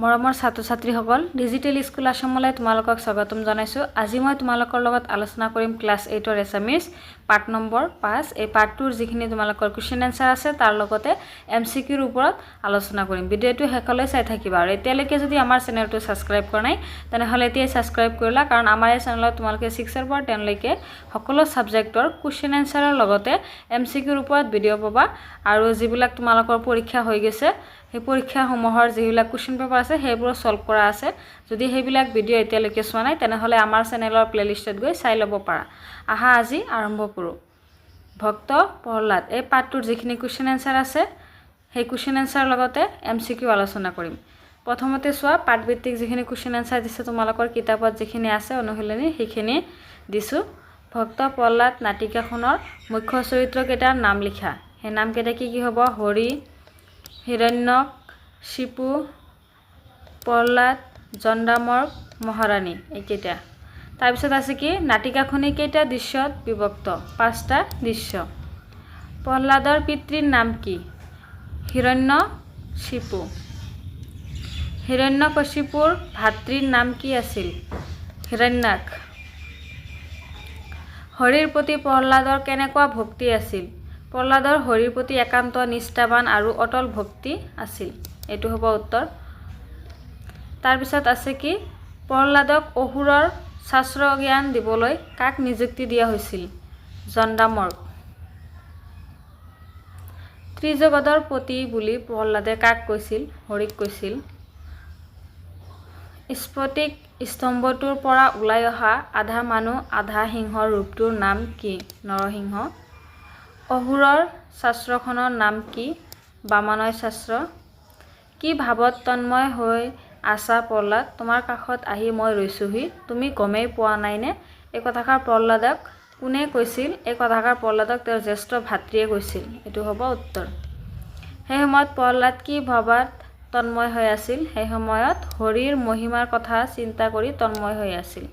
মৰমৰ ছাত্ৰ-ছাত্ৰীসকল digital school আসামলৈ তোমালোকক স্বাগতম জনাইছোঁ। আজি মই তোমালোকৰ লগত আলোচনা কৰিম ক্লাছ 8ৰ এছামিজ পাৰ্ট নম্বৰ 5। এই পাৰ্টটোৰ যিখিনি তোমালোকৰ কুৱেশ্যন এনসাৰ আছে তাৰ লগতে এমচিকিউৰ ওপৰত আলোচনা কৰিম। ভিডিঅ'টো শেষলৈ চাই থাকিবা আৰু এতিয়ালৈকে যদি আমাৰ চেনেলটো সাবস্ক্ৰাইব কৰা নাই তেনেহ'লে এতিয়াই সাবস্ক্ৰাইব কৰিলা, কাৰণ আমাৰ এই চেনেলত তোমালোকে 6ৰ পৰা 10 লৈকে সকলো সাবজেক্টৰ কুৱেশ্যন এনসাৰৰ লগতে এমচিকিউৰ ওপৰত ভিডিঅ' পাবা। আৰু যিবিলাক তোমালোকৰ পৰীক্ষা হৈ গৈছে সেই পৰীক্ষাসমূহৰ যিবিলাক কুৱেশ্যন পেপাৰ আছে সেইবোৰ সলভ কৰা আছে। যদি সেইবিলাক ভিডিঅ' এতিয়ালৈকে চোৱা নাই তেনেহ'লে আমাৰ চেনেলৰ প্লেলিষ্টত গৈ চাই ল'ব পাৰা। আহা আজি আৰম্ভ কৰোঁ। ভক্ত প্ৰহ্লাদ এই পাৰ্টটোৰ যিখিনি কুৱেশ্যন এনসাৰ আছে সেই কুৱেশ্যন এনসাৰ লগতে এমচিকিউ আলোচনা কৰিম। প্ৰথমতে চোৱা পাঠভিত্তিক যিখিনি কুৱেশ্যন এনসাৰ দিছে তোমালোকৰ কিতাপত যিখিনি আছে অনুশীলনী সেইখিনি দিছোঁ। ভক্ত প্ৰহ্লাদ নাটিকাখনৰ মুখ্য চৰিত্ৰকেইটাৰ নাম লিখা। সেই নামকেইটা কি হ'ব? হৰি, হিৰণ্যক, শিপু, প্ৰহ্লাদ, জন্দামৰ, মহাৰাণী এইকেইটা। তাৰপিছত আছে কি নাটিকাখনি কেইটা দৃশ্যত বিভক্ত? 5টা দৃশ্য। প্ৰহ্লাদৰ পিতৃৰ নাম কি? হিৰণ্যকশিপু। হিৰণ্যকশিপুৰ ভাতৃৰ নাম কি আছিল? হিৰণ্যাক। হৰিৰ প্ৰতি প্ৰহ্লাদৰ কেনেকুৱা ভক্তি আছিল? প্ৰহ্লাদৰ হৰিৰ প্ৰতি একান্ত নিষ্ঠাবান আৰু অটল ভক্তি আছিল। এইটো হ'ব উত্তৰ। তাৰপিছত আছে কি প্ৰহ্লাদক অসুৰৰ শাস্ত্ৰ জ্ঞান দিবলৈ কাক নিযুক্তি দিয়া হৈছিল? জন্দামৰক। ত্ৰিজগতৰ পতি বুলি প্ৰহ্লাদে কাক কৈছিল? হৰিক কৈছিল। স্ফটিক স্তম্ভটোৰ পৰা ওলাই অহা আধা মানুহ আধা সিংহৰ ৰূপটোৰ নাম কি? নৰসিংহ। অসুৰৰ শাস্ত্ৰখনৰ নাম কি? বামানয় শাস্ত্ৰ। কি ভাৱত তন্ময় হৈ আছা প্ৰহ্লাদ? তোমাৰ কাষত আহি মই ৰৈছোহি, তুমি গমেই পোৱা নাইনে? এই কথাষাৰ প্ৰহ্লাদক কোনে কৈছিল? এই কথাষাৰ প্ৰহ্লাদক তেওঁৰ জ্যেষ্ঠ ভাতৃয়ে কৈছিল। এইটো হ'ব উত্তৰ। সেই সময়ত প্ৰহ্লাদ কি ভাৱত তন্ময় হৈ আছিল? সেই সময়ত হৰিৰ মহিমাৰ কথা চিন্তা কৰি তন্ময় হৈ আছিল।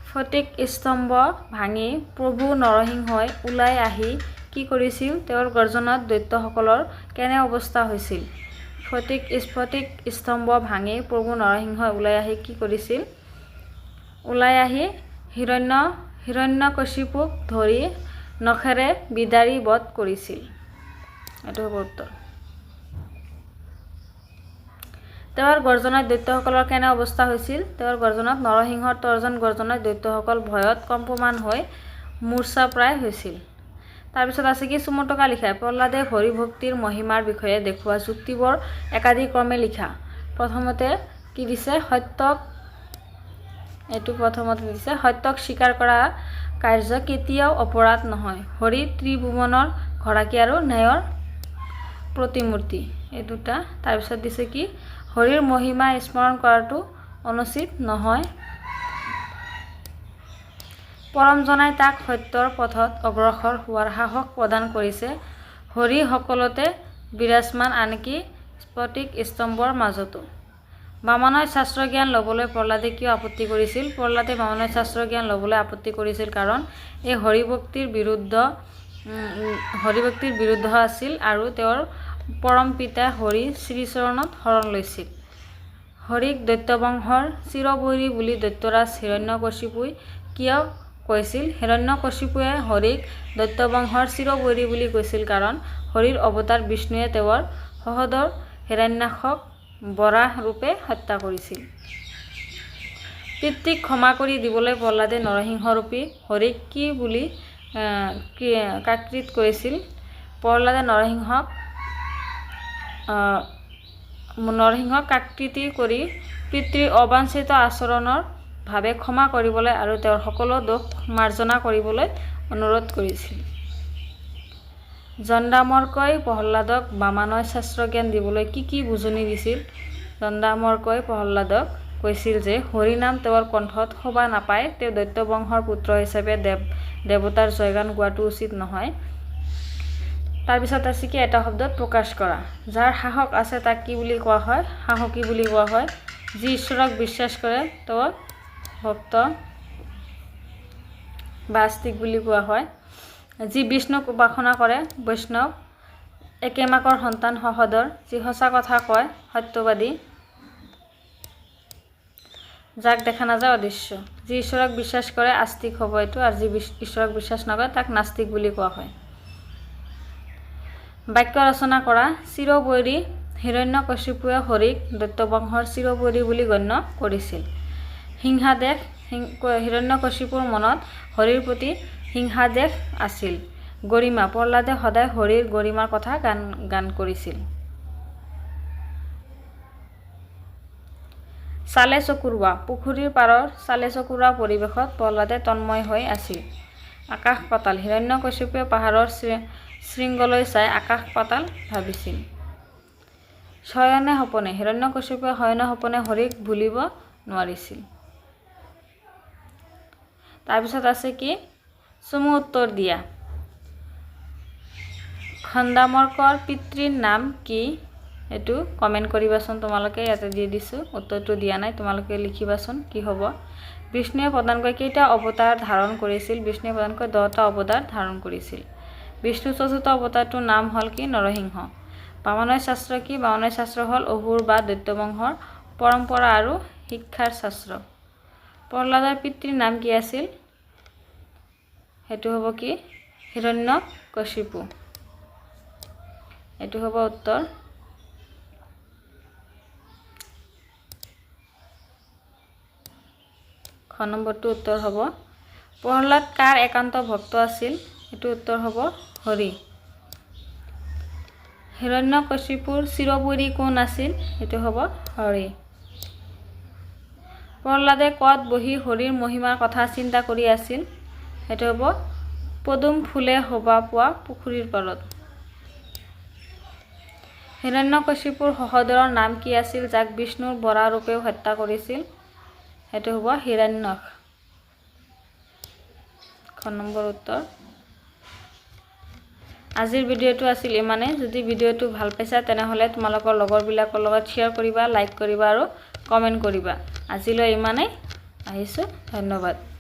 স্ফটিক স্তম্ভ ভাঙি প্ৰভু নৰসিংহই ওলাই আহি কি কৰিছিল? তেওঁৰ গৰ্জনত দৈত্যসকলৰ কেনে অৱস্থা হৈছিল? স্ফটিক স্তম্ভ ভাঙি প্ৰভু নৰসিংহই ওলাই আহি কি কৰিছিল? ওলাই আহি হিৰণ্যকশিপুক ধৰি নখেৰে বিদাৰি বধ কৰিছিল। এইটো হ'ব উত্তৰ। তেওঁৰ গৰ্জনত দৈত্যসকলৰ কেনে অৱস্থা হৈছিল? তেওঁৰ গৰ্জনত নৰসিংহৰ তৰ্জন গৰ্জনত দৈত্যসকল ভয়ত কম্পমান হৈ মূৰ্ছাপ্ৰায় হৈছিল। তাৰপিছত আছে কি চুমন্তকা লিখা। প্ৰহ্লাদে হৰি ভক্তিৰ মহিমাৰ বিষয়ে দেখুওৱা যুক্তিবোৰ একাদিক্ৰমে লিখা। প্ৰথমতে কি দিছে? সত্যক স্বীকাৰ কৰা কাৰ্য কেতিয়াও অপৰাধ নহয়। হৰি ত্ৰিভুৱনৰ গৰাকী আৰু ন্যায়ৰ প্ৰতিমূৰ্তি। এই দুটা। তাৰপিছত দিছে কি হৰিৰ মহিমা স্মৰণ কৰাটো অনুচিত নহয়। পৰম জনাই তাক সত্যৰ পথত অগ্ৰসৰ হোৱাৰ সাহস প্ৰদান কৰিছে। হৰি সকলোতে বিৰাজমান, আনকি স্ফটিক স্তম্ভৰ মাজতো। বামানয় শাস্ত্ৰ জ্ঞান ল'বলৈ প্ৰহ্লাদে কিয় আপত্তি কৰিছিল? প্ৰহ্লাদে বামানয় শাস্ত্ৰ জ্ঞান ল'বলৈ আপত্তি কৰিছিল কাৰণ এই হৰিভক্তিৰ বিৰুদ্ধ আছিল আৰু তেওঁৰ পৰম পিতা হৰি শ্ৰীচৰণত শৰণ লৈছিল। হৰিক দৈত্যবংশৰ চিৰবৈৰী বুলি দৈত্যৰাজ হিৰণ্যকশিপুই কিয় কৈছিল? হিৰণ্যকশিপুৱে হৰিক দৈত্যবংশৰ চিৰবৈৰী বুলি কৈছিল কাৰণ হৰিৰ অৱতাৰ বিষ্ণুৱে তেওঁৰ সহোদৰ হিৰণ্যাক্ষক বৰাহ ৰূপে হত্যা কৰিছিল। পিতৃক ক্ষমা কৰি দিবলৈ প্ৰহ্লাদে নৰসিংহৰূপী হৰিক কি বুলি কাকৃত কৰিছিল? প্ৰহ্লাদে নৰসিংহক কাকৃতি কৰি পিতৃৰ অবাঞ্ছিত আচৰণৰ ভাৱে ক্ষমা কৰিবলৈ আৰু তেওঁৰ সকলো দোষ মাৰ্জনা কৰিবলৈ অনুৰোধ কৰিছিল। জন্দামৰকৈ প্ৰহ্লাদক বামানয় শাস্ত্ৰ জ্ঞান দিবলৈ কি বুজনি দিছিল? জন্দামৰকৈ প্ৰহ্লাদক কৈছিল যে হৰি নাম তেওঁৰ কণ্ঠত শোভা নাপায়, তেওঁ দৈত্যবংশৰ পুত্ৰ হিচাপে দেৱতাৰ জয়গান গোৱাটো উচিত নহয়। তাৰপিছত আছে কি এটা শব্দত প্ৰকাশ কৰা। যাৰ সাহস আছে তাক কি বুলি কোৱা হয়? সাহসী বুলি কোৱা হয়। যি ঈশ্বৰক বিশ্বাস কৰে তেওঁক ভক্ত বা আস্তিক বুলি কোৱা হয়। যি বিষ্ণুক উপাসনা কৰে বৈষ্ণৱ। একে মাকৰ সন্তান সহোদৰ। যি সঁচা কথা কয় সত্যবাদী। যাক দেখা নাযায় অদৃশ্য যি ঈশ্বৰক বিশ্বাস কৰে আস্তিক হ'ব এইটো আৰু যি ঈশ্বৰক বিশ্বাস নকৰে তাক নাস্তিক বুলি কোৱা হয় বাক্য ৰচনা কৰা চিৰবৈৰী হিৰণ্যকশিপুৱে হৰিক দৈত্যবংশৰ চিৰবৈৰী বুলি গণ্য কৰিছিল হিংসাদেশ হিৰণ্যকশিপুৰ মনত হৰিৰ প্ৰতি হিংসাদেশ আছিল গৰিমা প্ৰহ্লাদে সদায় হৰিৰ গৰিমাৰ কথা গান কৰিছিল চালে চকুৰোৱা পুখুৰীৰ পাৰৰ চালে চকুৰোৱা পৰিৱেশত প্ৰহ্লাদে তন্ময় হৈ আছিল আকাশ পাতাল হিৰণ্যকশিপুৱে পাহাৰৰ শৃংগলৈ চাই আকাশ পাতাল ভাবিছিল শয়নে সপনে হিৰণ্যকশিপুৱে শয়নে সপনে হৰিক ভুলিব নোৱাৰিছিল তাৰপিছত আছে কি চমু উত্তৰ দিয়া খণ্ডামৰ্কৰ পিতৃৰ নাম কি এটো কমেন্ট কৰিবাচোন তোমালোকে ইয়াতে দি দিছো উত্তৰটো দিয়া নাই তোমালোকে লিখিবাচোন কি হ'ব বিষ্ণুৱে প্ৰধানকৈ কেইটা অৱতাৰ ধাৰণ কৰিছিল বিষ্ণুৱে প্ৰধানকৈ 10টা অৱতাৰ ধাৰণ কৰিছিল বিষ্ণু চতুৰ্থ অৱতাৰটোৰ নাম হ'ল কি নৰসিংহ বামনয় শাস্ত্ৰ কি বামনয় শাস্ত্ৰ হ'ল অসুৰ বা দৈত্যবংশৰ পৰম্পৰা আৰু শিক্ষাৰ শাস্ত্ৰ প্ৰহ্লাদৰ পিতৃৰ নাম কি আছিল হেতু হ'ব কি হিৰণ্যকশিপু এটো হ'ব উত্তৰ খ নম্বৰটো উত্তৰ হ'ব প্ৰহ্লাদ কাৰ একান্ত ভক্ত আছিল এটো উত্তৰ হ'ব হৰি হিৰণ্যকশিপুৰ চিৰবৈৰী কোন আছিল এটো হ'ব হৰি প্ৰহ্লাদে কত বহি হৰিৰ মহিমাৰ কথা চিন্তা কৰি আছিল এটো হ'ব পদুম ফুলে শোভা পোৱা পুখুৰীৰ পাৰত হিৰণ্যকশিপুৰ সহোদৰৰ নাম কি আছিল যাক বিষ্ণুৰ বৰা ৰূপেও হত্যা কৰিছিল এটো হ'ব হিৰণ্যক খ নম্বৰ উত্তৰ আজিৰ ভিডিঅ'টো আছিল ইমানে যদি ভিডিঅ'টো ভাল পাইছা তেনেহলে তোমালোকৰ লগৰবিলাকৰ লগত শ্বেয়াৰ কৰিবা লাইক কৰিবা আৰু কমেন্ট কৰিবা আজিলৈ ইমানে আহিছো ধন্যবাদ